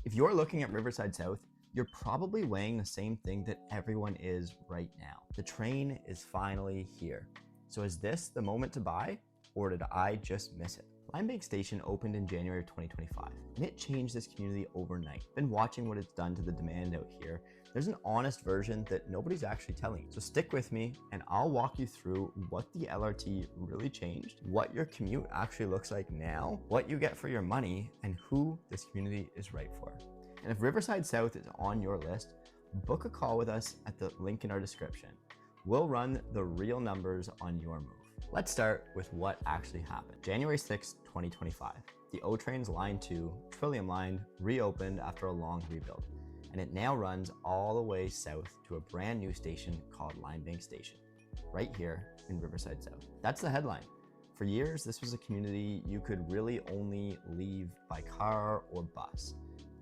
If you're looking at Riverside South, you're probably weighing the same thing that everyone is right now. The train is finally here. So is this the moment to buy, or did I just miss it? Limebank Station opened in January 2025, and it changed this community overnight. Been watching what it's done to the demand out here. There's an honest version that nobody's actually telling you. So stick with me, and I'll walk you through what the LRT really changed, what your commute actually looks like now, what you get for your money, and who this community is right for. And if Riverside South is on your list, book a call with us at the link in our description. We'll run the real numbers on your move. Let's start with what actually happened. January 6, 2025, the O-Train's Line 2 Trillium Line reopened after a long rebuild, and it now runs all the way south to a brand new station called Limebank Station, right here in Riverside South. That's the headline. For years, this was a community you could really only leave by car or bus.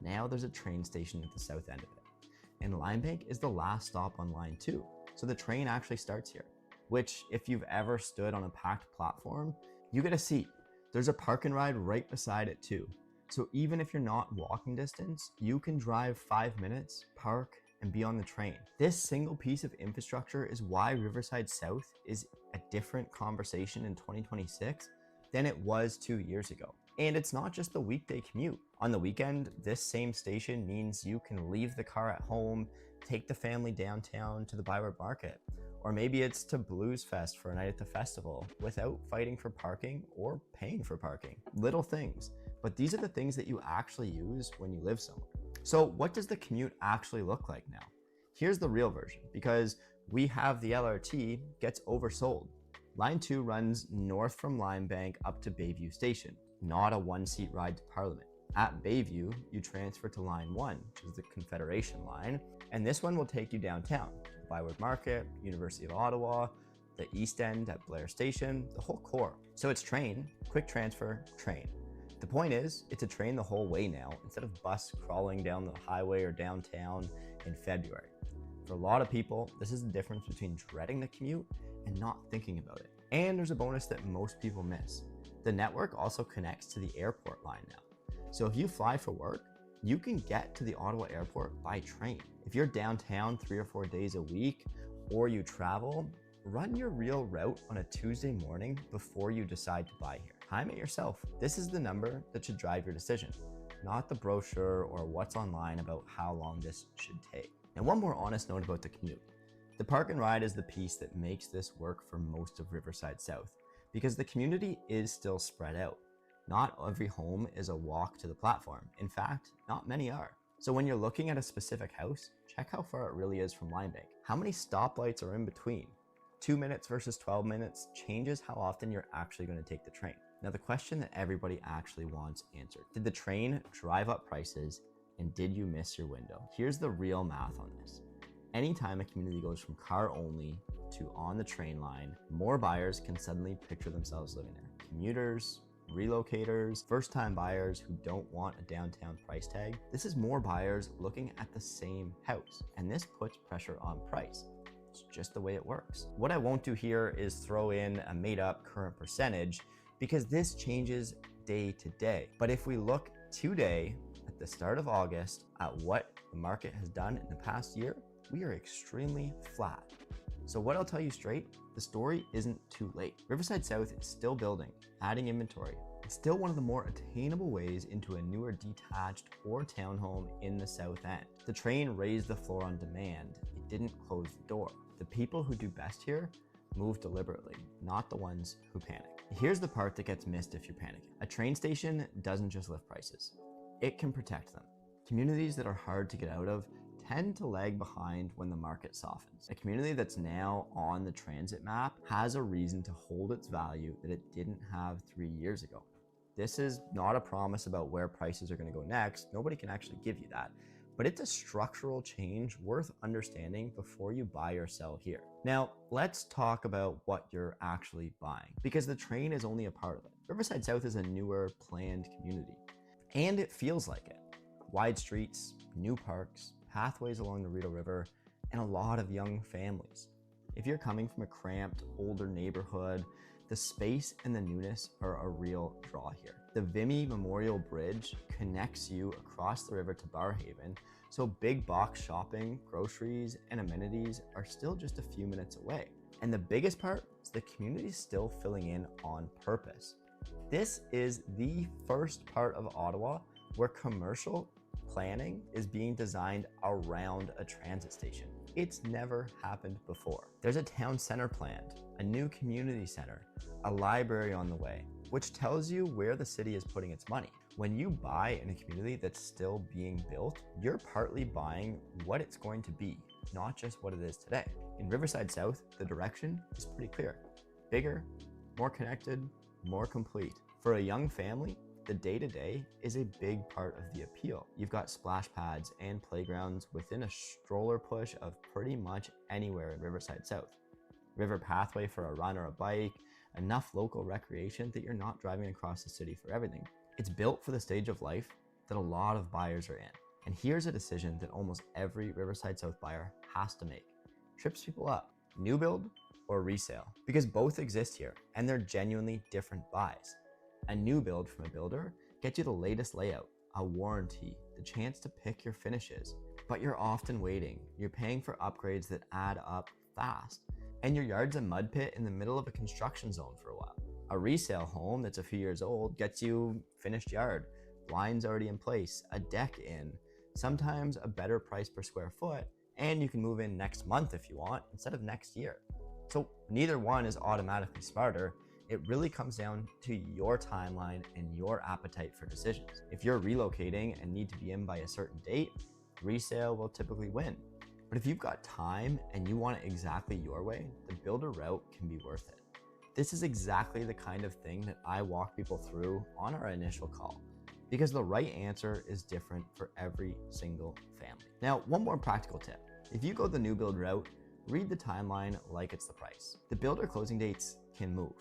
Now there's a train station at the south end of it, and Limebank is the last stop on Line 2, so the train actually starts here, which if you've ever stood on a packed platform, you get a seat. There's a park and ride right beside it too. So even if you're not walking distance, you can drive 5 minutes, park, and be on the train. This single piece of infrastructure is why Riverside South is a different conversation in 2026 than it was 2 years ago. And it's not just the weekday commute. On the weekend, this same station means you can leave the car at home, take the family downtown to the Bayview market, or maybe it's to Blues Fest for a night at the festival without fighting for parking or paying for parking. Little things, but these are the things that you actually use when you live somewhere. So what does the commute actually look like now? Here's the real version, because we have the LRT gets oversold. Line 2 runs north from Limebank up to Bayview Station, not a one-seat ride to Parliament. At Bayview, you transfer to Line 1, which is the Confederation line, and this one will take you downtown, the Bayview Market, University of Ottawa, the East End at Blair Station, the whole core. So it's train, quick transfer, train. The point is, it's a train the whole way now, instead of bus crawling down the highway or downtown in February. For a lot of people, this is the difference between dreading the commute and not thinking about it. And there's a bonus that most people miss. The network also connects to the airport line now. So if you fly for work, you can get to the Ottawa airport by train. If you're downtown 3 or 4 days a week, or you travel, run your real route on a Tuesday morning before you decide to buy here. Time it yourself. This is the number that should drive your decision, not the brochure or what's online about how long this should take. And one more honest note about the commute. The park and ride is the piece that makes this work for most of Riverside South, because the community is still spread out. Not every home is a walk to the platform. In fact, not many are. So when you're looking at a specific house, check how far it really is from Limebank. How many stoplights are in between? 2 minutes versus 12 minutes changes how often you're actually going to take the train. Now, the question that everybody actually wants answered: did the train drive up prices, and did you miss your window? Here's the real math on this. Anytime a community goes from car only to on the train line, more buyers can suddenly picture themselves living there. Commuters, relocators, first-time buyers who don't want a downtown price tag. This is more buyers looking at the same house, and this puts pressure on price. It's just the way it works. What I won't do here is throw in a made-up current percentage, because this changes day to day. But if we look today at the start of August at what the market has done in the past year, we are extremely flat. So what I'll tell you straight, the story isn't too late. Riverside South is still building, adding inventory. It's still one of the more attainable ways into a newer detached or townhome in the South End. The train raised the floor on demand. It didn't close the door. The people who do best here move deliberately, not the ones who panic. Here's the part that gets missed if you're panicking. A train station doesn't just lift prices. It can protect them. Communities that are hard to get out of tend to lag behind when the market softens. A community that's now on the transit map has a reason to hold its value that it didn't have 3 years ago. This is not a promise about where prices are going to go next. Nobody can actually give you that. But it's a structural change worth understanding before you buy or sell here. Now, let's talk about what you're actually buying, because the train is only a part of it. Riverside South is a newer, planned community, and it feels like it. Wide streets, new parks, pathways along the Rideau River, and a lot of young families. If you're coming from a cramped, older neighborhood, the space and the newness are a real draw here. The Vimy Memorial Bridge connects you across the river to Barrhaven, so big box shopping, groceries, and amenities are still just a few minutes away. And the biggest part is the community is still filling in on purpose. This is the first part of Ottawa where commercial planning is being designed around a transit station. It's never happened before. There's a town center planned, a new community center, a library on the way, which tells you where the city is putting its money. When you buy in a community that's still being built, you're partly buying what it's going to be, not just what it is today. In Riverside South, the direction is pretty clear. Bigger, more connected, more complete. For a young family, the day-to-day is a big part of the appeal. You've got splash pads and playgrounds within a stroller push of pretty much anywhere in Riverside South. River pathway for a run or a bike, enough local recreation that you're not driving across the city for everything. It's built for the stage of life that a lot of buyers are in. And here's a decision that almost every Riverside South buyer has to make. Trips people up, new build or resale? Because both exist here and they're genuinely different buys. A new build from a builder gets you the latest layout, a warranty, the chance to pick your finishes, but you're often waiting. You're paying for upgrades that add up fast, and your yard's a mud pit in the middle of a construction zone for a while. A resale home that's a few years old gets you finished yard, blinds already in place, a deck in, sometimes a better price per square foot, and you can move in next month if you want instead of next year. So neither one is automatically smarter. It really comes down to your timeline and your appetite for decisions. If you're relocating and need to be in by a certain date, resale will typically win. But if you've got time and you want it exactly your way, the builder route can be worth it. This is exactly the kind of thing that I walk people through on our initial call, because the right answer is different for every single family. Now, one more practical tip. If you go the new build route, read the timeline like it's the price. The builder closing dates can move.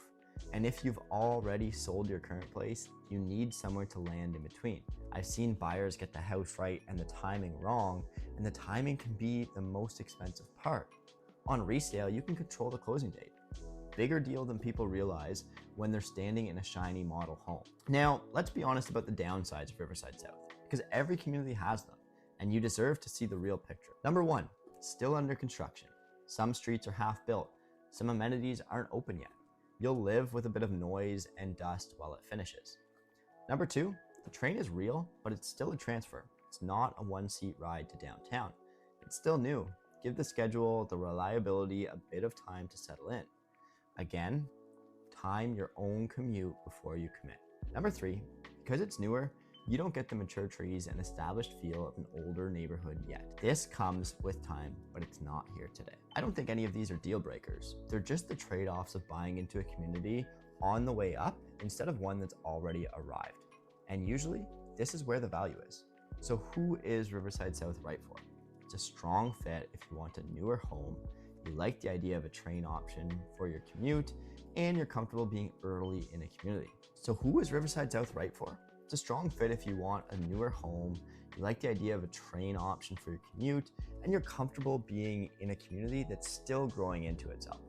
And if you've already sold your current place, you need somewhere to land in between. I've seen buyers get the house right and the timing wrong, and the timing can be the most expensive part. On resale, you can control the closing date. Bigger deal than people realize when they're standing in a shiny model home. Now, let's be honest about the downsides of Riverside South, because every community has them, and you deserve to see the real picture. Number one, still under construction. Some streets are half built. Some amenities aren't open yet. You'll live with a bit of noise and dust while it finishes. Number two, the train is real, but it's still a transfer. It's not a one-seat ride to downtown. It's still new. Give the schedule, the reliability, a bit of time to settle in. Again, time your own commute before you commit. Number three, because it's newer, you don't get the mature trees and established feel of an older neighborhood yet. This comes with time, but it's not here today. I don't think any of these are deal breakers. They're just the trade-offs of buying into a community on the way up instead of one that's already arrived. And usually, this is where the value is. So who is Riverside South right for? It's a strong fit if you want a newer home, you like the idea of a train option for your commute, and you're comfortable being early in a community. So who is Riverside South right for? It's a strong fit if you want a newer home, you like the idea of a train option for your commute, and you're comfortable being in a community that's still growing into itself.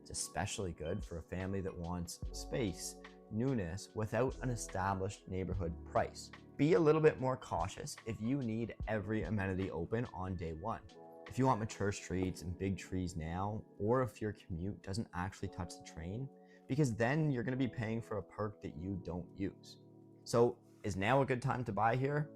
It's especially good for a family that wants space, newness, without an established neighborhood price. Be a little bit more cautious if you need every amenity open on day one. If you want mature streets and big trees now, or if your commute doesn't actually touch the train, because then you're going to be paying for a perk that you don't use. So is now a good time to buy here?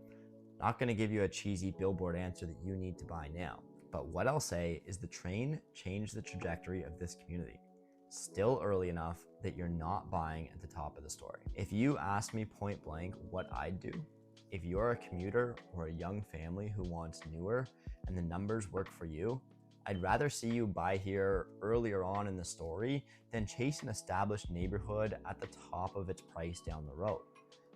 Not going to give you a cheesy billboard answer that you need to buy now. But what I'll say is the train changed the trajectory of this community. Still early enough that you're not buying at the top of the story. If you ask me point blank what I'd do, if you're a commuter or a young family who wants newer and the numbers work for you, I'd rather see you buy here earlier on in the story than chase an established neighborhood at the top of its price down the road.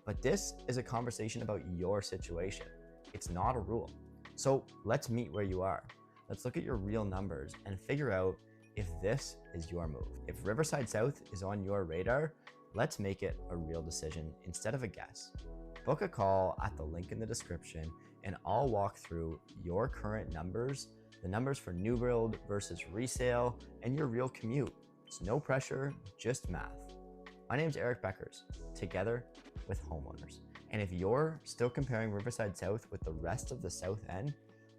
But this is a conversation about your situation. It's not a rule. So let's meet where you are. Let's look at your real numbers and figure out if this is your move. If Riverside South is on your radar, let's make it a real decision instead of a guess. Book a call at the link in the description and I'll walk through your current numbers, the numbers for new build versus resale, and your real commute. It's no pressure, just math. My name's Bekkers. Together, with homeowners. And if you're still comparing Riverside South with the rest of the South End,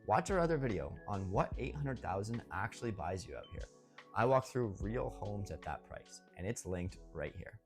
watch our other video on what $800,000 actually buys you out here. I walk through real homes at that price, and it's linked right here.